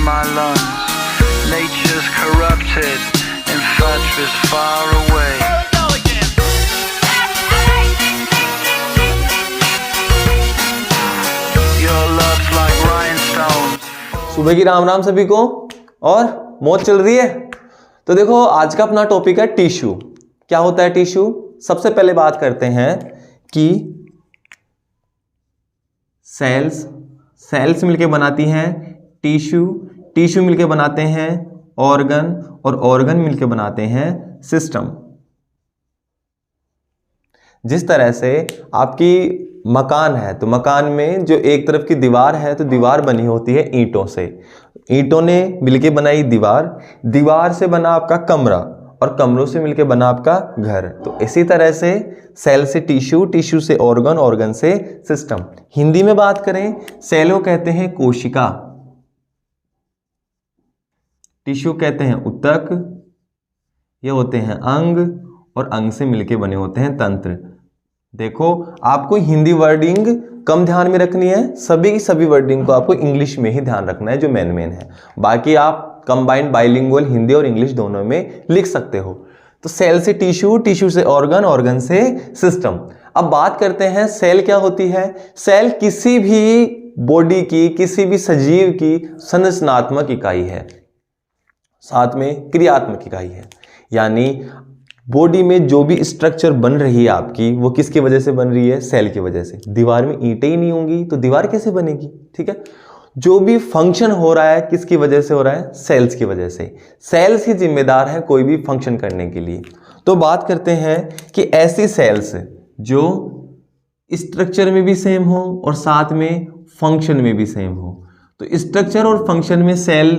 my lungs. Nature's corrupted, infatuous far away. Your love's like rhinestones. सुबह की राम राम सभी को। और मौज चल रही है। तो देखो आज का अपना टॉपिक है टिश्यू। क्या होता है टिश्यू? सबसे पहले बात करते हैं कि सेल्स मिलके बनाती हैं टिश्यू, टिश्यू मिलके बनाते हैं ऑर्गन, और ऑर्गन मिलके बनाते हैं सिस्टम। जिस तरह से आपकी मकान है तो मकान में जो एक तरफ की दीवार है तो दीवार बनी होती है ईंटों से, ईंटों ने मिलके बनाई दीवार, दीवार से बना आपका कमरा और कमरों से मिलके बना आपका घर। तो इसी तरह से सेल से टिश्यू, टिश्यू से ऑर्गन, ऑर्गन से सिस्टम। हिंदी में बात करें सेल को कहते हैं कोशिका, टिश्यू कहते हैं ऊतक, ये होते हैं अंग, और अंग से मिलके बने होते हैं तंत्र। देखो आपको हिंदी वर्डिंग कम ध्यान में रखनी है, सभी की सभी वर्डिंग को आपको इंग्लिश में ही ध्यान रखना है जो मेन है। बाकी आप कंबाइंड बाइलिंगुअल हिंदी और इंग्लिश दोनों में लिख सकते हो। तो सेल से टिश्यू, टिश्यू से ऑर्गन, ऑर्गन से सिस्टम। अब बात करते हैं सेल क्या होती है। सेल किसी भी बॉडी की, किसी भी सजीव की संरचनात्मक इकाई है, साथ में क्रियात्मक इकाई है। यानी बॉडी में जो भी स्ट्रक्चर बन रही है आपकी वो किसकी वजह से बन रही है? सेल की वजह से। दीवार में ईंटें ही नहीं होंगी तो दीवार कैसे बनेगी? ठीक है। जो भी फंक्शन हो रहा है किसकी वजह से हो रहा है? सेल्स की वजह से। सेल्स ही जिम्मेदार है कोई भी फंक्शन करने के लिए। तो बात करते हैं कि ऐसी सेल्स जो स्ट्रक्चर में भी सेम हो और साथ में फंक्शन में भी सेम हो। तो स्ट्रक्चर और फंक्शन में सेल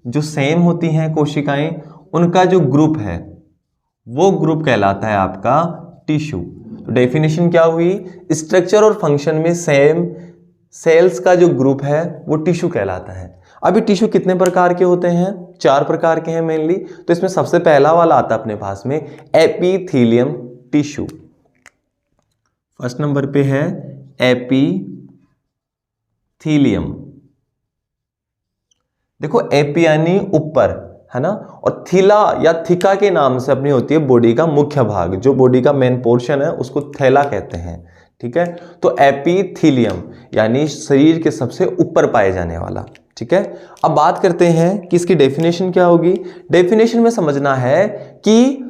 जो सेम होती हैं कोशिकाएं, उनका जो ग्रुप है वो ग्रुप कहलाता है आपका टिश्यू। तो डेफिनेशन क्या हुई? स्ट्रक्चर और फंक्शन में सेम सेल्स का जो ग्रुप है वो टिश्यू कहलाता है। अभी टिश्यू कितने प्रकार के होते हैं? 4 प्रकार के हैं मेनली। तो इसमें सबसे पहला वाला आता है अपने पास में एपिथेलियम टिश्यू। फर्स्ट नंबर पे है एपिथेलियम। देखो एपी यानी ऊपर, है ना, और थीला या थिका के नाम से अपनी होती है बॉडी का मुख्य भाग, जो बॉडी का मेन पोर्शन है उसको थैला कहते हैं। ठीक है। तो एपिथेलियम यानी शरीर के सबसे ऊपर पाए जाने वाला। ठीक है। अब बात करते हैं कि इसकी डेफिनेशन क्या होगी। डेफिनेशन में समझना है कि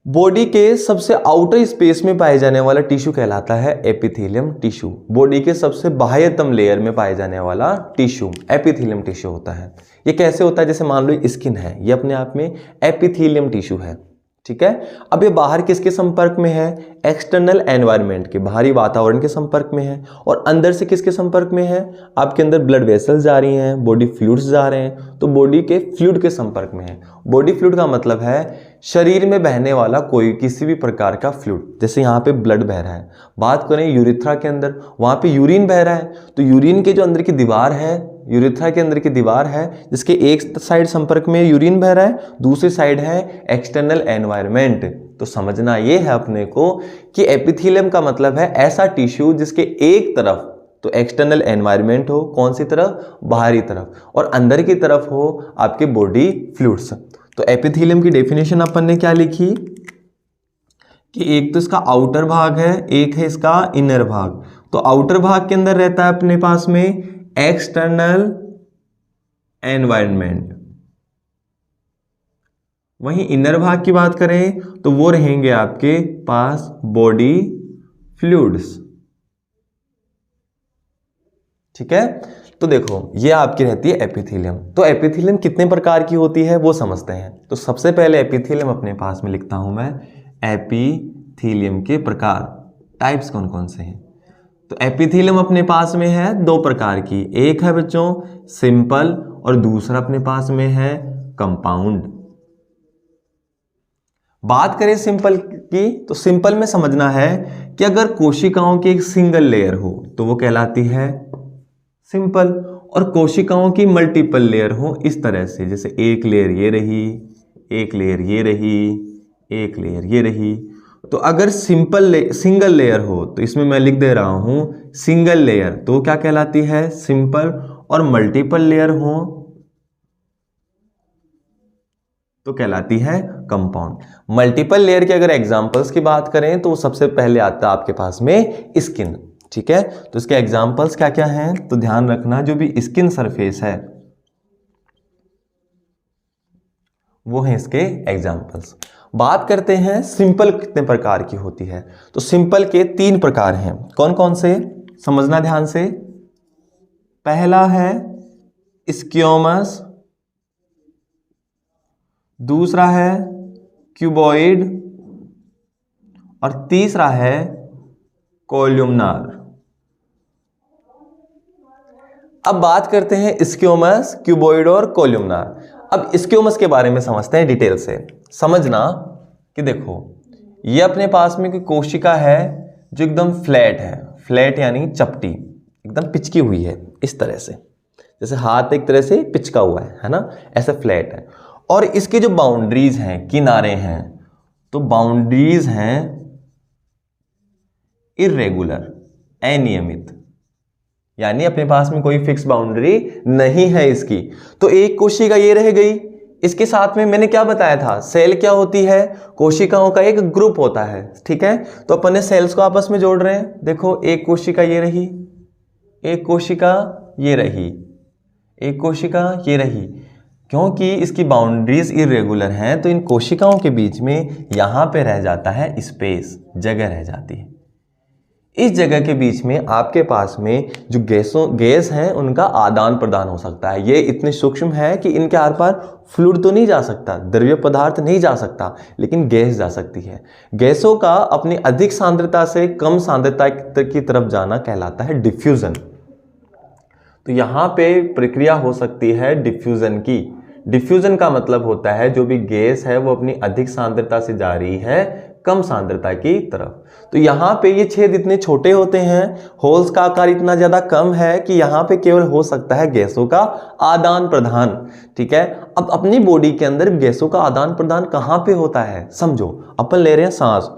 बॉडी के सबसे आउटर स्पेस में पाए जाने वाला टिश्यू कहलाता है एपिथेलियम टिश्यू। बॉडी के सबसे बाह्यतम लेयर में पाए जाने वाला टिश्यू एपिथेलियम टिश्यू होता है। ये कैसे होता है? जैसे मान लो स्किन है, ये अपने आप में एपिथेलियम टिश्यू है। ठीक है। अब ये बाहर किसके संपर्क में है? एक्सटर्नल एनवायरनमेंट के, बाहरी वातावरण के संपर्क में है। और अंदर से किसके संपर्क में है? आपके अंदर ब्लड वेसल्स जा रही हैं, बॉडी फ्लूइड्स जा रहे हैं, तो बॉडी के फ्लूइड के संपर्क में है। बॉडी फ्लूइड का मतलब है शरीर में बहने वाला कोई किसी भी प्रकार का फ्लूइड। जैसे यहाँ पे ब्लड बह रहा है, बात करें यूरिथ्रा के अंदर, वहां पे यूरिन बह रहा है, तो यूरिन के जो अंदर की दीवार है, यूरिथ्रा के अंदर की दीवार है जिसके एक साइड संपर्क में यूरिन बह रहा है, दूसरी साइड है एक्सटर्नल एनवायरनमेंट। तो समझना ये है अपने को कि एपिथेलियम का मतलब है ऐसा टिश्यू जिसके एक तरफ तो एक्सटर्नल एनवायरनमेंट हो, कौन सी तरफ? बाहरी तरफ, और अंदर की तरफ हो आपके बॉडी फ्लूइड्स। तो एपिथेलियम की डेफिनेशन अपन ने क्या लिखी कि एक तो इसका आउटर भाग है, एक है इसका इनर भाग। तो आउटर भाग के अंदर रहता है अपने पास में एक्सटर्नल एनवायरनमेंट, वहीं इनर भाग की बात करें तो वो रहेंगे आपके पास बॉडी फ्लूइड्स। ठीक है। तो देखो ये आपकी रहती है एपिथेलियम। तो एपिथेलियम कितने प्रकार की होती है वो समझते हैं। तो सबसे पहले एपिथेलियम अपने पास में लिखता हूं मैं, एपिथेलियम के प्रकार, टाइप्स कौन कौन से हैं। तो एपिथेलियम अपने पास में है 2 प्रकार की, एक है बच्चों सिंपल और दूसरा अपने पास में है कंपाउंड। बात करें सिंपल की तो सिंपल में समझना है कि अगर कोशिकाओं की एक सिंगल लेयर हो तो वो कहलाती है सिंपल, और कोशिकाओं की मल्टीपल लेयर हो इस तरह से, जैसे एक लेयर ये रही, एक लेयर ये रही, एक लेयर ये रही। तो अगर सिंगल लेयर हो तो इसमें मैं लिख दे रहा हूं सिंगल लेयर, तो क्या कहलाती है सिंपल, और मल्टीपल लेयर हो तो कहलाती है कंपाउंड। मल्टीपल लेयर के अगर एग्जांपल्स की बात करें तो सबसे पहले आता है आपके पास में स्किन। ठीक है, तो इसके एग्जांपल्स क्या क्या हैं, तो ध्यान रखना जो भी स्किन सरफेस है वो है इसके एग्जांपल्स। बात करते हैं सिंपल कितने प्रकार की होती है, तो सिंपल के 3 प्रकार हैं। कौन कौन से, समझना ध्यान से। पहला है स्क्योमस, दूसरा है क्यूबॉइड और तीसरा है कोल्यूमनार। अब बात करते हैं स्क्योमस, क्यूबॉइड और कोल्यूमनार। अब स्क्योमस के बारे में समझते हैं डिटेल से। समझना कि देखो ये अपने पास में कोई कोशिका है जो एकदम फ्लैट है, फ्लैट यानी चपटी, एकदम पिचकी हुई है इस तरह से, जैसे हाथ एक तरह से पिचका हुआ है ना, ऐसे फ्लैट है। और इसकी जो बाउंड्रीज हैं, किनारे हैं, तो बाउंड्रीज हैं इर्रेगुलर, अनियमित, यानी अपने पास में कोई फिक्स बाउंड्री नहीं है इसकी। तो एक कोशिका ये रह गई, इसके साथ में मैंने क्या बताया था, सेल क्या होती है, कोशिकाओं का एक ग्रुप होता है। ठीक है, तो अपन ने सेल्स को आपस में जोड़ रहे हैं। देखो एक कोशिका ये रही, एक कोशिका ये रही, एक कोशिका ये रही। क्योंकि इसकी बाउंड्रीज इरेगुलर हैं तो इन कोशिकाओं के बीच में यहां पे रह जाता है स्पेस, जगह रह जाती है। इस जगह के बीच में आपके पास में जो गैस हैं उनका आदान प्रदान हो सकता है। ये इतने सूक्ष्म है कि इनके आर पार फ्लूइड तो नहीं जा सकता, द्रव्य पदार्थ नहीं जा सकता, लेकिन गैस जा सकती है। गैसों का अपनी अधिक सांद्रता से कम सांद्रता की तरफ जाना कहलाता है डिफ्यूजन। तो यहां पे प्रक्रिया हो सकती है डिफ्यूजन की। डिफ्यूजन का मतलब होता है जो भी गैस है वो अपनी अधिक सांद्रता से जा रही है कम सांद्रता की तरफ। तो यहाँ पे ये छेद इतने छोटे होते हैं, होल्स का आकार इतना ज्यादा कम है कि यहाँ पे केवल हो सकता है गैसों का आदान प्रदान। ठीक है, अब अपनी बॉडी के अंदर गैसों का आदान प्रदान कहाँ पे होता है, समझो। अपन ले रहे हैं सांस,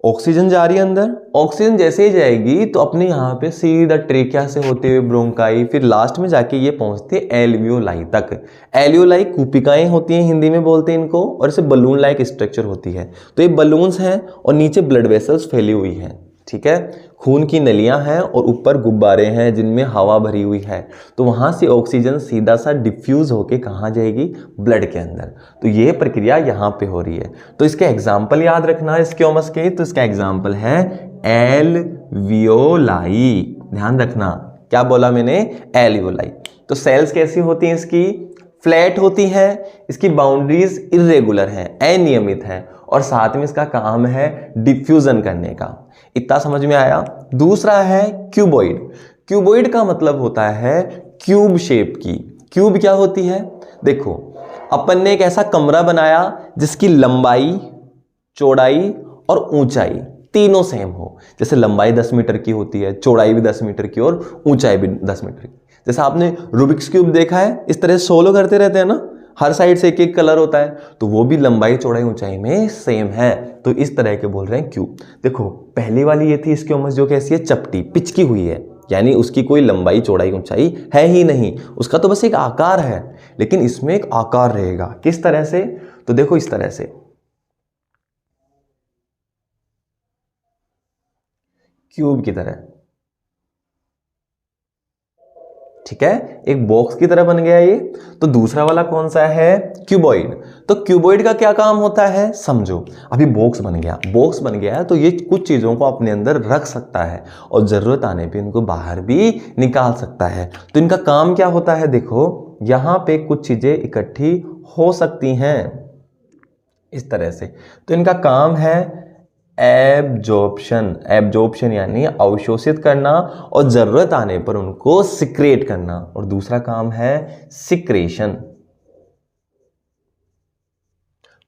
ऑक्सीजन जा रही है अंदर, ऑक्सीजन जैसे ही जाएगी तो अपने यहाँ पे सीधा ट्रेकिया से होते हुए ब्रोंकाई, फिर लास्ट में जाके ये पहुंचते हैं एल्वियोलाई तक। एल्वियोलाई कूपिकाएं होती हैं, हिंदी में बोलते हैं इनको, और इसे बलून लाइक स्ट्रक्चर होती है। तो ये बलून्स हैं और नीचे ब्लड वेसल्स फैली हुई हैं। ठीक है, खून की नलियां हैं और ऊपर गुब्बारे हैं जिनमें हवा भरी हुई है। तो वहां से ऑक्सीजन सीधा सा डिफ्यूज होके कहाँ जाएगी, ब्लड के अंदर। तो ये प्रक्रिया यहाँ पे हो रही है। तो इसके एग्जाम्पल याद रखना है स्क्योमस के, तो इसका एग्जाम्पल है एल्वियोलाई। ध्यान रखना क्या बोला मैंने, एल्वियोलाई। तो सेल्स कैसी होती हैं इसकी, फ्लैट होती है, इसकी बाउंड्रीज इरेगुलर हैं, अनियमित है, और साथ में इसका काम है डिफ्यूजन करने का। इतना समझ में आया। दूसरा है क्यूबॉइड। क्यूबॉइड का मतलब होता है क्यूब शेप की। क्यूब क्या होती है, देखो अपन ने एक ऐसा कमरा बनाया जिसकी लंबाई, चौड़ाई और ऊंचाई तीनों सेम हो। जैसे लंबाई 10 मीटर की होती है, चौड़ाई भी 10 मीटर की और ऊंचाई भी 10 मीटर की। जैसे आपने रूबिक्स क्यूब देखा है, इस तरह सोलो करते रहते हैं ना, हर साइड से एक एक कलर होता है, तो वो भी लंबाई चौड़ाई ऊंचाई में सेम है। तो इस तरह के बोल रहे हैं क्यूब। देखो पहली वाली ये थी स्क्योमस, जो कैसी है, चपटी, पिचकी हुई है, यानी उसकी कोई लंबाई चौड़ाई ऊंचाई है ही नहीं, उसका तो बस एक आकार है। लेकिन इसमें एक आकार रहेगा, किस तरह से, तो देखो इस तरह से, क्यूब की तरह। ठीक है, एक बॉक्स की तरह बन गया ये। तो दूसरा वाला कौन सा है, क्यूबॉइड। तो क्यूबॉइड का क्या काम होता है, समझो। अभी बॉक्स बन गया, बॉक्स बन गया है तो ये कुछ चीजों को अपने अंदर रख सकता है और जरूरत आने पे इनको बाहर भी निकाल सकता है। तो इनका काम क्या होता है, देखो यहां पे कुछ चीजें इकट्ठी हो सकती हैं इस तरह से। तो इनका काम है एब्जॉर्प्शन। एब्जॉर्प्शन यानी अवशोषित करना और जरूरत आने पर उनको सिक्रेट करना, और दूसरा काम है सिक्रेशन।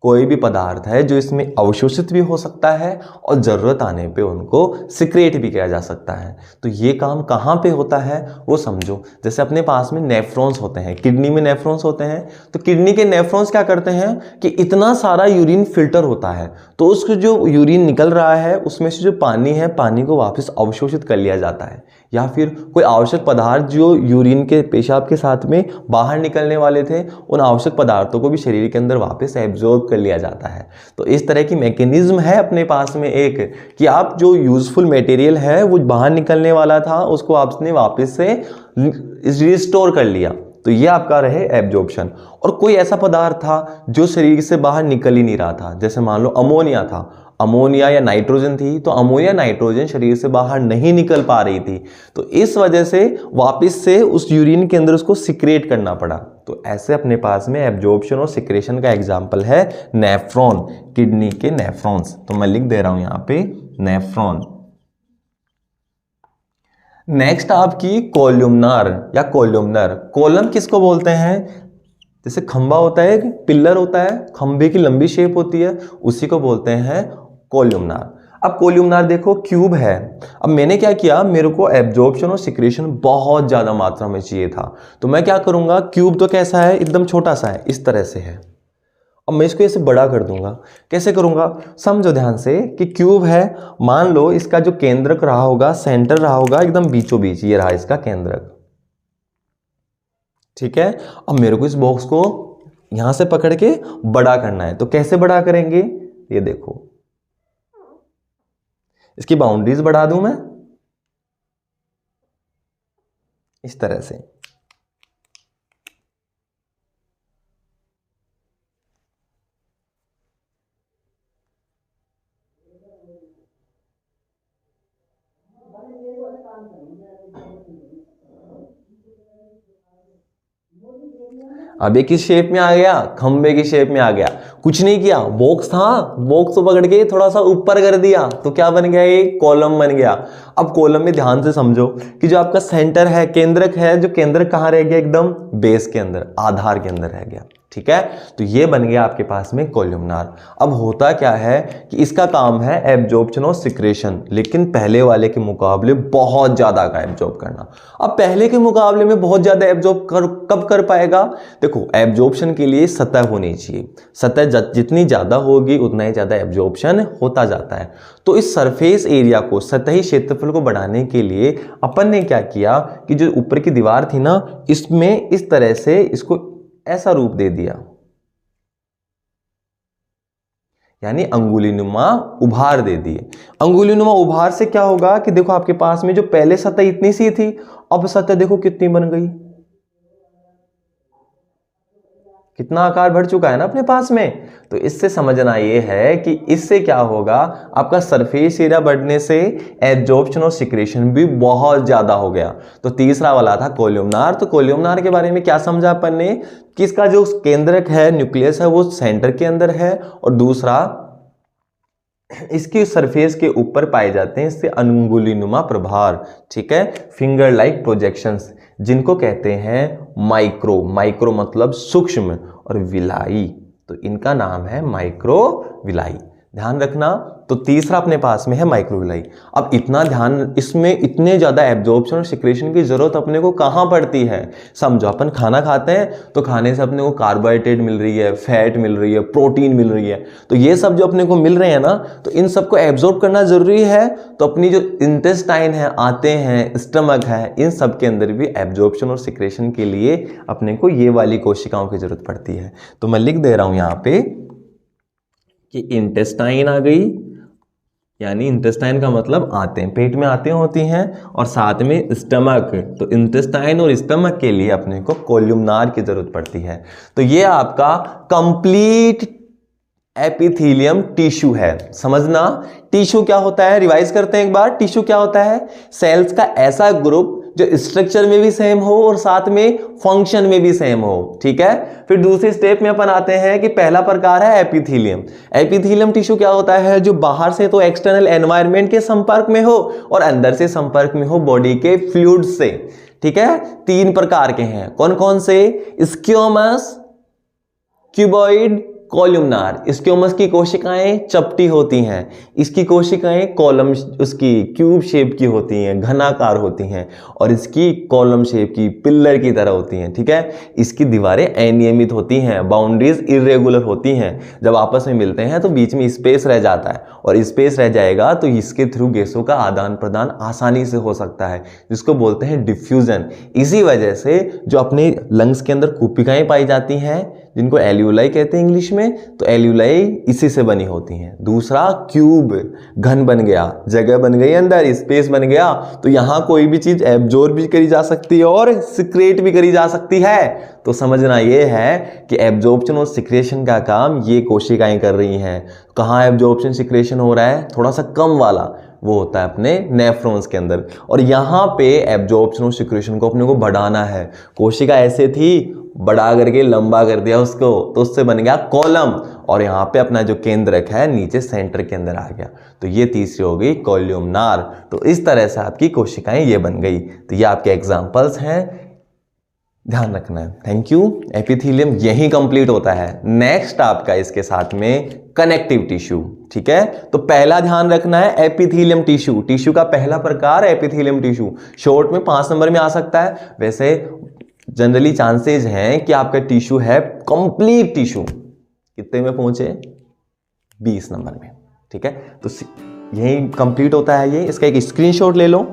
कोई भी पदार्थ है जो इसमें अवशोषित भी हो सकता है और जरूरत आने पे उनको सिक्रेट भी किया जा सकता है। तो ये काम कहाँ पे होता है वो समझो। जैसे अपने पास में नेफ्रॉन्स होते हैं, किडनी में नेफ्रॉन्स होते हैं, तो किडनी के नेफ्रॉन्स क्या करते हैं कि इतना सारा यूरिन फिल्टर होता है, तो उसको जो यूरिन निकल रहा है उसमें से जो पानी है, पानी को वापस अवशोषित कर लिया जाता है, या फिर कोई आवश्यक पदार्थ जो यूरिन के पेशाब के साथ में बाहर निकलने वाले थे, उन आवश्यक पदार्थों को भी शरीर के अंदर वापस एब्जॉर्ब कर लिया जाता है। तो इस तरह की मैकेनिज्म है अपने पास में एक, कि आप जो यूजफुल मटेरियल है वो बाहर निकलने वाला था, उसको आपने वापस से रिस्टोर कर लिया। तो ये आपका रहे एब्जॉर्प्शन। और कोई ऐसा पदार्थ था जो शरीर से बाहर निकल ही नहीं रहा था, जैसे मान लो अमोनिया था, अमोनिया या नाइट्रोजन थी, तो अमोनिया नाइट्रोजन शरीर से बाहर नहीं निकल पा रही थी, तो इस वजह से वापस से उस यूरिन के अंदर उसको सिक्रेट करना पड़ा। तो ऐसे अपने पास में एब्जॉर्प्शन और सिक्रेशन का एग्जाम्पल है नेफ्रॉन, किडनी के नेफ्रॉन्स। तो मैं लिख दे रहा हूं यहां पे नेफ्रॉन। नेक्स्ट आपकी कोल्यूमनार या कोल्यूमनर। कोलम किसको बोलते हैं? जैसे खंबा होता है, पिलर होता है, खंबे की लंबी शेप होती है, उसी को बोलते हैं कोल्यूमनार। अब कोल्यूमनार देखो क्यूब है। अब मैंने क्या किया, मेरे को एब्जॉर्प्शन और सिक्रेशन बहुत ज्यादा मात्रा में चाहिए था, तो मैं क्या करूंगा, क्यूब तो कैसा है, एकदम छोटा सा है, इस तरह से है। अब मैं इसको ऐसे बड़ा कर दूंगा। कैसे करूंगा, समझो ध्यान से कि क्यूब है, मान लो इसका जो केंद्रक रहा होगा, सेंटर रहा होगा एकदम बीचों बीच, ये रहा इसका केंद्रक, ठीक है। अब मेरे को इस बॉक्स को यहां से पकड़ के बड़ा करना है, तो कैसे बड़ा करेंगे, ये देखो, इसकी बाउंड्रीज बढ़ा दूं मैं इस तरह से। अब एक किस शेप में आ गया, खंबे की शेप में आ गया। कुछ नहीं किया, बॉक्स था, बॉक्स को पकड़ के थोड़ा सा ऊपर कर दिया, तो क्या बन गया, ये कॉलम बन गया। अब कॉलम में ध्यान से समझो कि जो आपका सेंटर है, केंद्रक है, जो केंद्रक कहाँ रह गया, एकदम बेस के अंदर, आधार के अंदर रह गया, ठीक है। तो ये बन गया आपके पास में कोल्यूमनार। अब होता क्या है कि इसका काम है एब्जॉर्प्शन और सिक्रेशन, लेकिन पहले वाले के मुकाबले बहुत ज्यादा का एब्जॉर्ब करना। अब पहले के मुकाबले में बहुत ज्यादा एब्जॉर्ब कब कर पाएगा, देखो एब्जॉर्प्शन के लिए सतह होनी चाहिए, सतह जितनी ज्यादा होगी उतना ही ज्यादा एब्जॉर्प्शन होता जाता है। तो इस सरफेस एरिया को, सतही क्षेत्रफल को बढ़ाने के लिए अपन ने क्या किया कि जो ऊपर की दीवार थी ना, इसमें इस तरह से इसको ऐसा रूप दे दिया, यानी अंगुलीनुमा उभार दे दिए। अंगुलीनुमा उभार से क्या होगा कि देखो आपके पास में जो पहले सतह इतनी सी थी, अब सतह देखो कितनी बन गई, कितना आकार बढ़ चुका है ना अपने पास में। तो इससे समझना ये है कि इससे क्या होगा, आपका सरफेस एरिया बढ़ने से एब्जॉर्प्शन और सिक्रेशन भी बहुत ज्यादा हो गया। तो तीसरा वाला था कोल्यूमनार। तो कोल्यूमनार के बारे में क्या समझा अपन ने कि इसका जो केंद्रक है, न्यूक्लियस है, वो सेंटर के अंदर है, और दूसरा इसकी सरफेस के ऊपर पाए जाते हैं इससे अंगुलीनुमा प्रभार, ठीक है, फिंगर लाइक प्रोजेक्शंस, जिनको कहते हैं माइक्रो। माइक्रो मतलब सूक्ष्म, और विलाई, तो इनका नाम है माइक्रोविलाई, ध्यान रखना। तो तीसरा अपने पास में है माइक्रोविलाई। अब इतना ध्यान, इसमें इतने ज्यादा एब्जॉर्प्शन और सिक्रेशन की जरूरत अपने को कहां पड़ती है, समझो अपन खाना खाते हैं तो खाने से अपने को कार्बोहाइड्रेट मिल रही है, फैट मिल रही है, प्रोटीन मिल रही है, तो ये सब जो अपने को मिल रहे हैं ना, तो इन सबको एब्जॉर्ब करना जरूरी है। तो अपनी जो इंटेस्टाइन है, आते हैं, स्टमक है, इन सब के अंदर भी एब्जॉर्प्शन और सिक्रेशन के लिए अपने को ये वाली कोशिकाओं की जरूरत पड़ती है। तो मैं लिख दे रहा हूं यहां पे कि इंटेस्टाइन आ गई, यानी इंटेस्टाइन का मतलब आते हैं, पेट में आते होती हैं, और साथ में स्टमक। तो इंटेस्टाइन और स्टमक के लिए अपने को कोल्यूमनार की जरूरत पड़ती है। तो ये आपका कंप्लीट एपिथेलियम टिश्यू है। समझना टिश्यू क्या होता है, रिवाइज करते हैं एक बार। टिश्यू क्या होता है, सेल्स का ऐसा ग्रुप जो स्ट्रक्चर में भी सेम हो और साथ में फंक्शन में भी सेम हो, ठीक है। फिर दूसरे स्टेप में अपन आते हैं कि पहला प्रकार है एपिथेलियम। एपिथेलियम टिश्यू क्या होता है, जो बाहर से तो एक्सटर्नल एनवायरनमेंट के संपर्क में हो और अंदर से संपर्क में हो बॉडी के फ्लूइड से, ठीक है। तीन प्रकार के हैं, कौन कौन से, स्क्वैमस, क्यूबॉइड कॉलमनार। स्क्यूमस की कोशिकाएं चपटी होती हैं, इसकी कोशिकाएं कॉलम उसकी क्यूब शेप की होती हैं, घनाकार होती हैं, और इसकी कॉलम शेप की पिल्लर की तरह होती हैं। ठीक है, इसकी दीवारें अनियमित होती हैं, बाउंड्रीज इरेगुलर होती हैं। जब आपस में मिलते हैं तो बीच में स्पेस रह जाता है, और स्पेस रह जाएगा तो इसके थ्रू गैसों का आदान प्रदान आसानी से हो सकता है, जिसको बोलते हैं डिफ्यूजन। इसी वजह से जो अपने लंग्स के अंदर कुपिकाएं पाई जाती हैं, जिनको एल्यूलाई कहते हैं इंग्लिश में, तो एल्यूलाई इसी से बनी होती हैं। दूसरा, क्यूब, घन बन गया, जगह बन गई अंदर, स्पेस बन गया, तो यहाँ कोई भी चीज एब्जॉर्ब भी करी जा सकती है और सिक्रेट भी करी जा सकती है। तो समझना ये है कि एब्जॉर्प्शन और सिक्रेशन का काम ये कोशिकाएं कर रही हैं। कहाँ एब्जॉर्प्शन सिक्रेशन हो रहा है? थोड़ा सा कम वाला वो होता है अपने नेफ्रॉन्स के अंदर, और यहाँ पे एब्जॉर्प्शन और सिक्रेशन को अपने को बढ़ाना है। कोशिका ऐसे थी, बड़ा करके लंबा कर दिया उसको, तो उससे बन गया कॉलम, और यहाँ पे अपना जो केंद्रक है नीचे सेंटर के अंदर आ गया। तो ये तीसरी हो गई कॉलमनार। तो इस तरह से आपकी कोशिकाएं ये बन गई। तो ये आपके एग्जाम्पल्स हैं, ध्यान रखना है। Thank you. एपिथेलियम यही कंप्लीट होता है। नेक्स्ट आपका इसके साथ में कनेक्टिव टिश्यू। ठीक है, तो पहला ध्यान रखना है एपिथेलियम टिश्यू। टिश्यू का पहला प्रकार एपिथेलियम टिश्यू, शॉर्ट में 5 नंबर में आ सकता है। वैसे जनरली चांसेस हैं कि आपका टिश्यू है कंप्लीट टिश्यू, कितने में पहुंचे? 20 नंबर में। ठीक है, तो यही कंप्लीट होता है ये। इसका एक स्क्रीनशॉट ले लो।